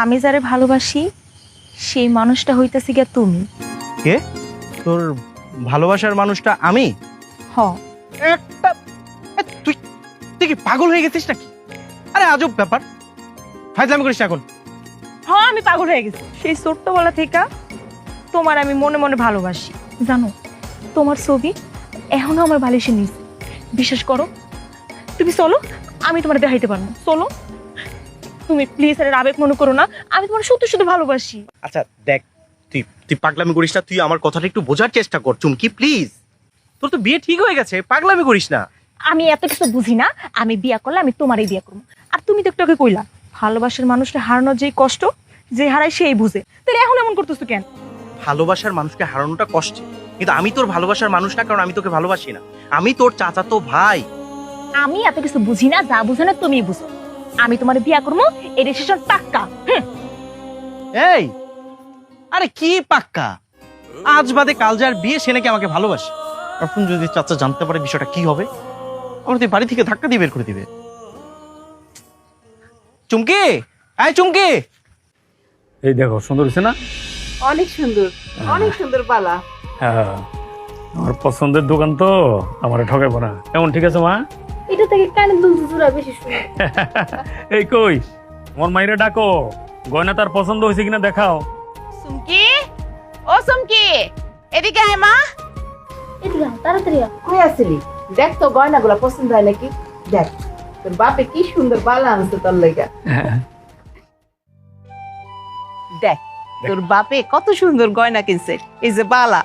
আমি যারে ভালোবাসি সেই মানুষটা হইতেছি গিয়া তুমি। কে? তোর ভালোবাসার মানুষটা আমি? হ। একটা তুই তুই কি পাগল হয়ে গেছিস নাকি? আরে আজব ব্যাপার, ফাইজলামি করিস না এখন। হ্যাঁ আমি পাগল হয়ে গেছি। সেই ছোট্টবেলা থেকে তোমার আমি মনে মনে ভালোবাসি। জানো, তোমার ছবি এখনো আমার বালিশে নিচে। বিশ্বাস করো, তুমি চলো, আমি তোমার দেখাইতে পারবো। চলো তুমি প্লিজ, আরে আবেগ মনে করো না, আমি তোমার সত্যি সত্যি ভালোবাসি। আচ্ছা দেখ, তুই তুই পাগলামি করিস না, তুই আমার কথাটা একটু বোঝার চেষ্টা কর চুমকি প্লিজ। তোর তো বিয়ে ঠিক হয়ে গেছে, পাগলামি করিস না। আমি এত কিছু বুঝি না, আমি বিয়া করলে আমি তোমারই বিয়া করবো। আর তুমি তো একটু আগে কইলা ভালোবাসার মানুষটা হারানোর যেই কষ্ট, যে হারায় সেই বুঝে, তাহলে এখন এমন করতেছো কেন? ভালোবাসার মানুষকে হারানোটা কষ্টে, কিন্তু আমি তোর ভালোবাসার মানুষ না, কারণ আমি তোকে ভালোবাসি না। আমি তোর চাচাতো ভাই। আমি এত কিছু বুঝি না, যা বুঝো না তুমি বুঝো। আমি তোমার বিয়া করবো, এই ডিসিশন পাক্কা। এই আরে কি পাক্কা? আজ বাদে কাল যার বিয়ে সে নাকি আমাকে ভালোবাসে। এখন যদি চাচা জানতে পারে বিষয়টা কি হবে? আমার তুই বাড়ি থেকে ধাক্কা দিয়ে বের করে দিবে। চুমকি, আয় চুমকি। এই দেখো সুন্দর হয়েছে না? অনেক সুন্দর, অনেক সুন্দর বালা। হ্যাঁ, আমার পছন্দের দোকান তো, আমার ঠকাইবো না। কেমন ঠিক আছে মা? এটা থেকে কানের দুল জোড়া বেশি সুন্দর। এই কই আমার মাইরে ডাকো, গয়না তার পছন্দ হয়েছে কিনা দেখাও। সুমকি, ও সুমকি, এদিকে আয় মা। এদিকে আয়, তাড়াতাড়ি আয়। কই আসলি? দেখ তো গয়নাগুলো পছন্দ হয় নাকি? দেখ তোর বাপে কি সুন্দর বালা আনছে তোর লাগা। দেখ তোর বাপে কত সুন্দর গয়না কিনছে। এই যে বালা,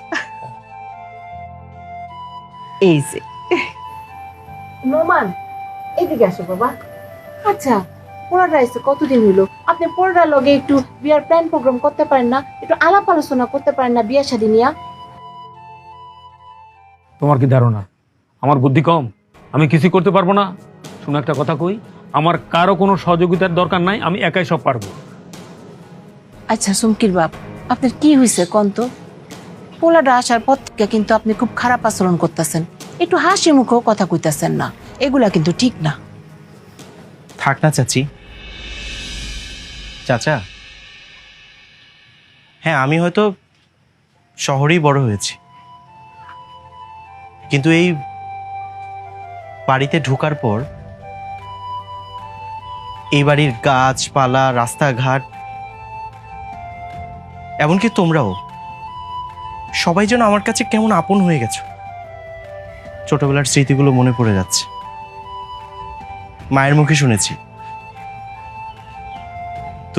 এই যে নোমান, এদিকে আসো বাবা। আচ্ছা পড়াটা এসে কতদিন হইলো? আপনি পড়ার লগে একটু বিয়ার প্ল্যান প্রোগ্রাম করতে পারেন না? একটু আলাপ আলোচনা করতে পারেন না বিয়া শাদী নিয়া? তোমার কি ধারণা আমার বুদ্ধি কম? আমি কিছু করতে পারবো না? শুনে একটা কথা কই, আমার কারো কোনো সহযোগিতার দরকার নাই, আমি একাই সব পারবো। আচ্ছা সুমকির বাপ, আপনার কি হয়েছে কোন তো? পোলাটা আসার পর থেকে কিন্তু আপনি খুব খারাপ আচরণ করতেছেন, একটু হাসি মুখেও কথা কইতাছেন না, এগুলা কিন্তু ঠিক না। থাক না চাচি। চাচা, হ্যাঁ আমি হয়তো শহরেই বড় হয়েছি, কিন্তু এই বাড়িতে ঢোকার পর এই বাড়ির গাছপালা, রাস্তাঘাট, এমনকি তোমরাও সবাই যেন আমার কাছে কেমন আপন হয়ে গেছো। ছোটবেলার স্মৃতিগুলো মনে পড়ে যাচ্ছে। মায়ের মুখে শুনেছি